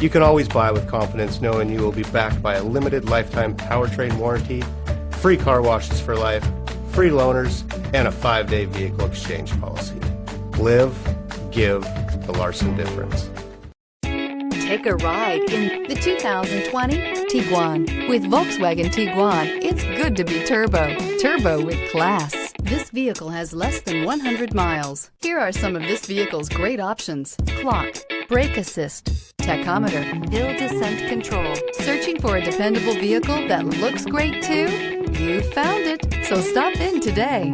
You can always buy with confidence knowing you will be backed by a limited lifetime powertrain warranty, free car washes for life, free loaners, and a 5-day vehicle exchange policy. Live, give the Larson difference. Take a ride in the 2020 Tiguan. With Volkswagen Tiguan, it's good to be turbo. Turbo with class. This vehicle has less than 100 miles. Here are some of this vehicle's great options: clock, brake assist, tachometer, hill descent control. Searching for a dependable vehicle that looks great too? You found it, so stop in today.